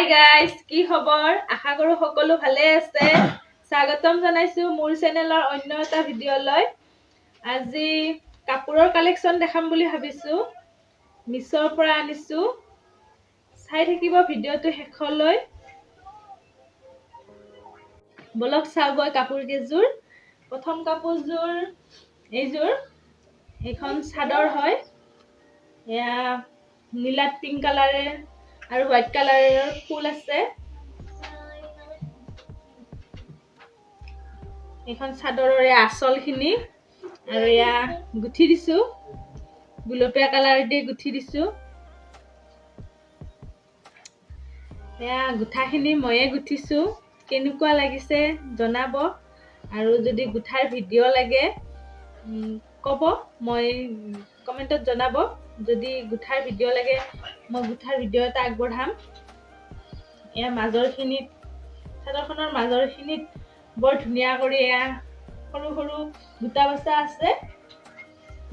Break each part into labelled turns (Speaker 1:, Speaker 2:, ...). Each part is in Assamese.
Speaker 1: হাই গাইজ, কি খবৰ? আশা কৰো সকলো ভালে আছে। স্বাগতম জনাইছো মোৰ চেনেলৰ অন্য এটা ভিডিঅ'লৈ। আজি কাপোৰৰ কালেকশ্যন দেখাম বুলি ভাবিছো। মিছোৰ পৰা আনিছো। চাই থাকিব ভিডিঅ'টো শেষলৈ। বলক চাও গৈ কাপোৰ কেইযোৰ। প্ৰথম কাপোৰযোৰ এইযোৰ। এইখন চাদৰ হয়। এয়া নীলাত পিংক কালাৰে আৰু হোৱাইট কালাৰৰ ফুল আছে। এইখন চাদৰৰে আঁচলখিনি আৰু এয়া গুঠি দিছো। গুলপীয়া কালাৰ দি গুঠি দিছো। এয়া গুঠাখিনি ময়ে গুঠিছো। কেনেকুৱা লাগিছে জনাব আৰু যদি গুঠাৰ ভিডিঅ' লাগে ক'ব, মই কমেণ্টত জনাব। যদি গুঠাৰ ভিডিঅ' লাগে মই গুঠাৰ ভিডিঅ' এটা আগবঢ়াম। এয়া মাজৰখিনিত চাদৰখনৰ মাজৰখিনিত বৰ ধুনীয়া কৰি এয়া সৰু সৰু বুটা বচা আছে।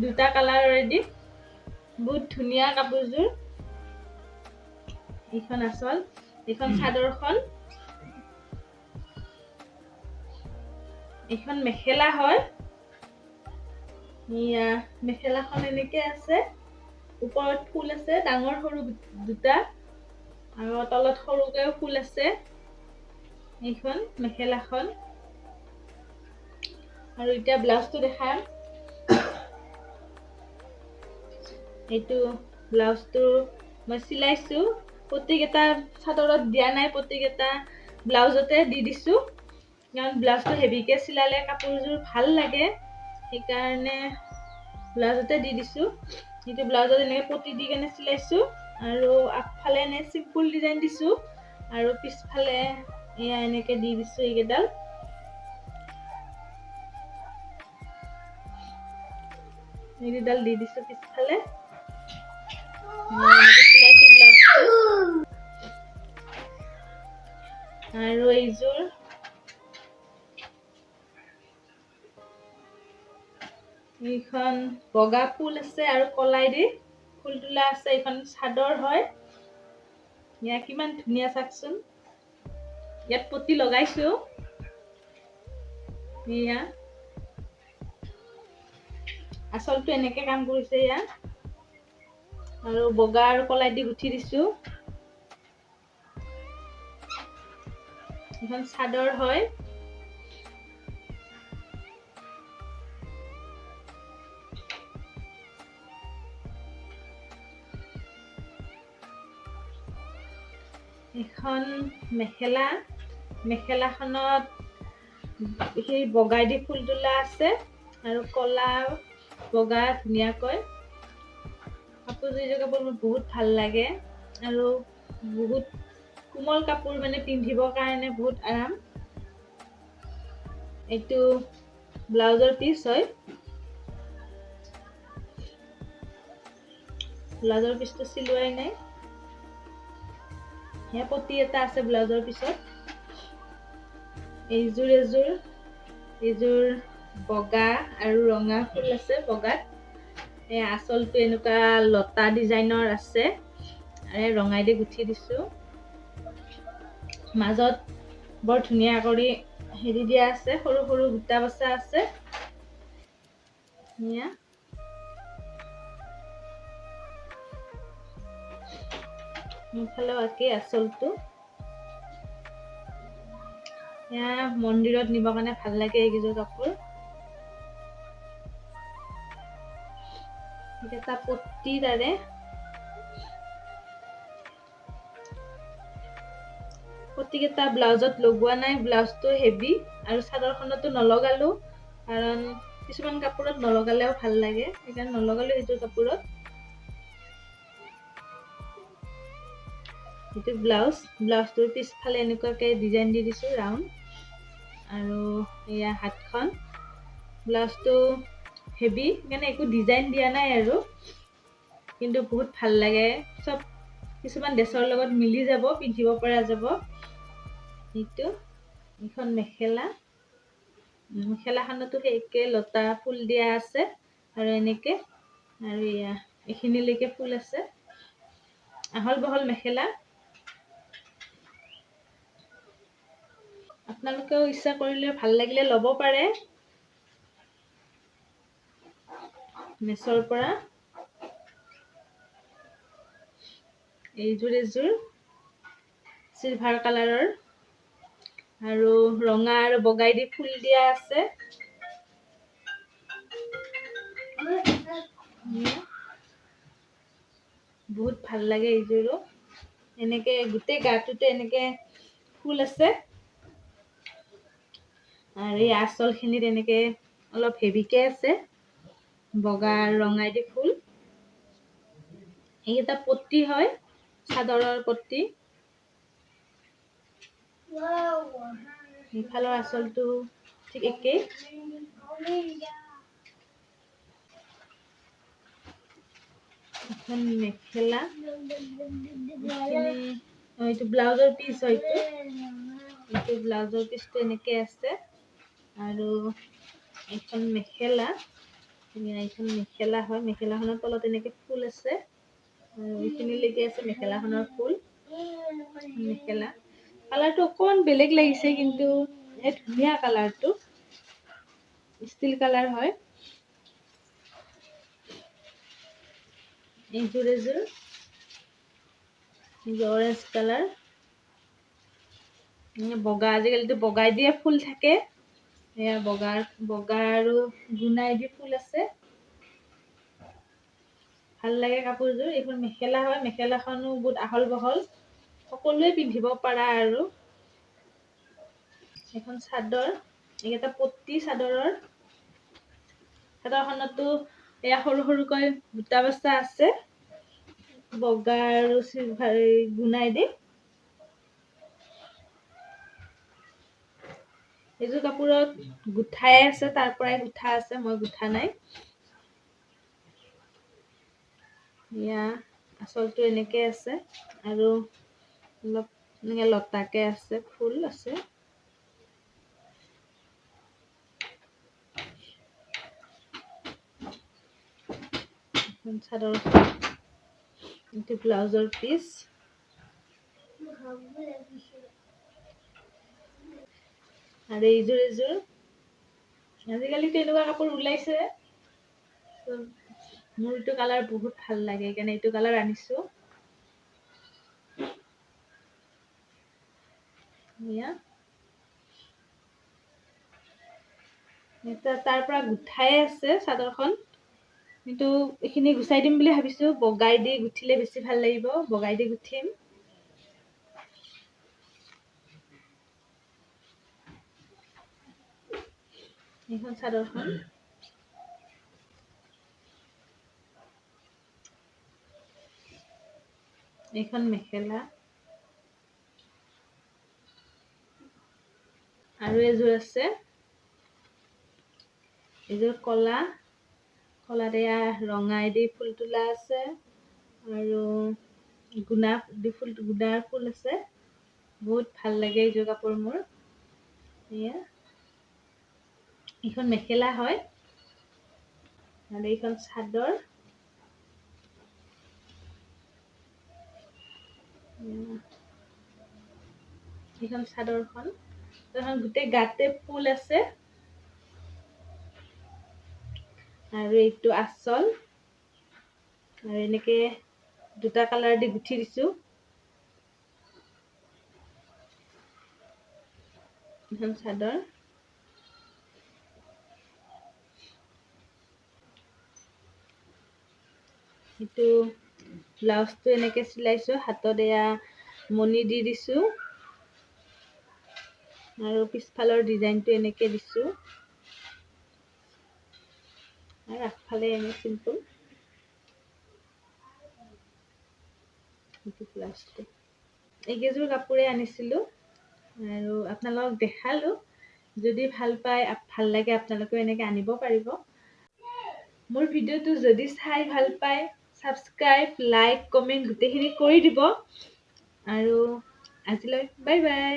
Speaker 1: দুটা কালাৰেদি বহুত ধুনীয়া কাপোৰযোৰ। এইখন আঁচল, এইখন চাদৰখন। এইখন মেখেলা হয়। এয়া মেখেলাখন এনেকে আছে। ওপৰত ফুল আছে, ডাঙৰ সৰু দুটা আৰু তলত সৰুকেও ফুল আছে। এইখন মেখেলাখন। আৰু এতিয়া ব্লাউজটো দেখাম। এইটো ব্লাউজটো মই চিলাইছো। প্ৰত্যেকটা চাদৰত দিয়া নাই, প্ৰত্যেকটা ব্লাউজতে দি দিছো। কাৰণ ব্লাউজটো হেভিকে চিলালে কাপোৰযোৰ ভাল লাগে, সেইকাৰণে ব্লাউজতে দি দিছো। এইটো ব্লাউজত এনেকে পটি দি কেনে চিলাইছো আৰু আগফালে এনে চিম্পুল ডিজাইন দিছো আৰু পিছফালে এয়া এনেকে দি দিছো। এইকেইডাল দি দিছো পিছফালে। আৰু এইযোৰ এইখন বগা ফুল আছে আৰু কলাই দি ফুল তোলা আছে। এইখন চাদৰ হয়। ইয়াত কিমান ধুনীয়া চাওকচোন। ইয়াত পটি লগাইছো। এয়া আঁচলটো এনেকে কাম কৰিছে। এয়া আৰু বগা আৰু কলাই দি গুঠি দিছো। এখন চাদৰ হয়। এখন মেখেলা। মেখেলাখনত সেই বগাই দি ফুল তোলা আছে আৰু কলা বগা ধুনীয়াকৈ। কাপোৰযোৰ মোৰ বহুত ভাল লাগে আৰু বহুত কোমল কাপোৰ, মানে পিন্ধিবৰ কাৰণে বহুত আৰাম। এইটো ব্লাউজৰ পিচ হয়। ব্লাউজৰ পিচটো চিলোৱাই নাই। সেয়া পটি এটা আছে ব্লাউজৰ পিছত। এইযোৰ বগা আৰু ৰঙা ফুল আছে বগাত। এই আঁচলটো এনেকুৱা লতা ডিজাইনৰ আছে আৰু ৰঙাই দি গুঠি দিছো। মাজত বৰ ধুনীয়া কৰি হেৰি দিয়া আছে, সৰু সৰু বুটা বচা আছে। ইফালেও একেই আঁচলটো। এয়া মন্দিৰত নিবৰ কাৰণে ভাল লাগে এইকেইযোৰ কাপোৰ। এটা পটি তাৰে পটিকেইটা ব্লাউজত লগোৱা নাই। ব্লাউজটো হেভি আৰু চাদৰখনতো নলগালো, কাৰণ কিছুমান কাপোৰত নলগালেও ভাল লাগে, সেইকাৰণে নলগালো এইযোৰ কাপোৰত। এইটো ব্লাউজটোৰ পিছফালে এনেকুৱাকে ডিজাইন দি দিছো ৰাউণ্ড। আৰু এয়া হাতখন। ব্লাউজটো হেভি, সেইকাৰণে একো ডিজাইন দিয়া নাই আৰু, কিন্তু বহুত ভাল লাগে। চব কিছুমান ড্ৰেছৰ লগত মিলি যাব, পিন্ধিব পৰা যাব। এইখন মেখেলা। মেখেলাখনতো একে লতা ফুল দিয়া আছে আৰু এনেকে, আৰু এয়া এইখিনিলৈকে ফুল আছে। আহল বহল মেখেলা। আপোনালোকেও ইচ্ছা কৰিলে ভাল লাগিলে ল'ব পাৰে মেছৰ পৰা। এইযোৰ এযোৰ চিলভাৰ কালাৰৰ আৰু ৰঙা আৰু বগাই দি ফুল দিয়া আছে। বহুত ভাল লাগে এইযোৰো। এনেকে গোটেই গাটোতে এনেকে ফুল আছে আৰু এই আঁচল খিনিত এনেকে অলপ হেভিকে আছে বগা আৰু ৰঙাই দি ফুল। এইকেইটা পট্টি হয়, চাদৰৰ পট্টি। ইফালৰ আঁচলটো ঠিক একেই। এখন মেখেলা, এইটো ব্লাউজৰ পিচ হয়তো। এইটো ব্লাউজৰ পিচটো এনেকে আছে আৰু এইখন মেখেলা, এইখন মেখেলা হয়। মেখেলাখনৰ তলত এনেকে ফুল আছে আৰু এইখিনিলৈকে আছে মেখেলাখনৰ ফুল। মেখেলা কালাৰটো অকণমান বেলেগ লাগিছে, কিন্তু এই ধুনীয়া কালাৰটো, ষ্টিল কালাৰ হয়। এইযোৰ এযোৰ অৰেঞ্জ কালাৰ, বগা, আজিকালিতো বগাই দিয়ে ফুল থাকে। এয়া বগা আৰু গুণাই দি ফুল আছে। ভাল লাগে কাপোৰযোৰ। এইখন মেখেলা হয়, মেখেলাখনো বহুত আহল বহল, সকলোৱে পিন্ধিব পাৰা আৰু। এখন চাদৰ, এইকেইটা পট্টি চাদৰৰ। চাদৰখনতো এয়া সৰু সৰুকৈ বুটা বচা আছে বগা আৰু চিলভাৰ গুণাই দি। এইযোৰ কাপোৰত গুঠাই আছে, তাৰ পৰাই গুঠা আছে, মই গুঠা নাই। এয়া আঁচলটো এনেকে আছে আৰু অলপ এনেকে লতাকে আছে, ফুল আছে। চাদৰ, এইটো ব্লাউজৰ পিচ। আৰু এইযোৰ এযোৰ, আজিকালিতো এনেকুৱা কাপোৰ ওলাইছে, মোৰ এইটো কালাৰ বহুত ভাল লাগে, সেইকাৰণে এইটো কালাৰ আনিছো। তাৰ পৰা গুঠাই আছে চাদৰখন, কিন্তু এইখিনি গুচাই দিম বুলি ভাবিছো। বগাই দি গুঠিলে বেছি ভাল লাগিব, বগাই দি গুঠিম। এইখন চাদৰখন, এইখন মেখেলা আৰু এযোৰ আছে, এযোৰ কলাত এয়া ৰঙাই দি ফুল তোলা আছে আৰু গুণাৰ ফুল আছে। বহুত ভাল লাগে এইযোৰ কাপোৰ মোৰ। এয়া এইখন মেখেলা হয় আৰু এইখন চাদৰ। এইখন চাদৰখন, গোটেই গাতে ফুল আছে আৰু এইটো আঁচল, আৰু এনেকে দুটা কালাৰ দি গুঠি দিছো। এখন চাদৰ, এইটো ব্লাউজটো এনেকে চিলাইছো, হাতত এয়া মণি দি দিছো আৰু পিছফালৰ ডিজাইনটো এনেকে দিছো আৰু আগফালে এনে চিম্পল। এইকেইযোৰ কাপোৰে আনিছিলো আৰু আপোনালোকক দেখালো। যদি ভাল লাগে, আপোনালোকেও এনেকে আনিব পাৰিব। মোৰ ভিডিঅ'টো যদি চাই ভাল পায়, ছাবস্ক্ৰাইব, লাইক, কমেণ্ট গোটেইখিনি কৰি দিব। আৰু আজিলৈ বাই বাই।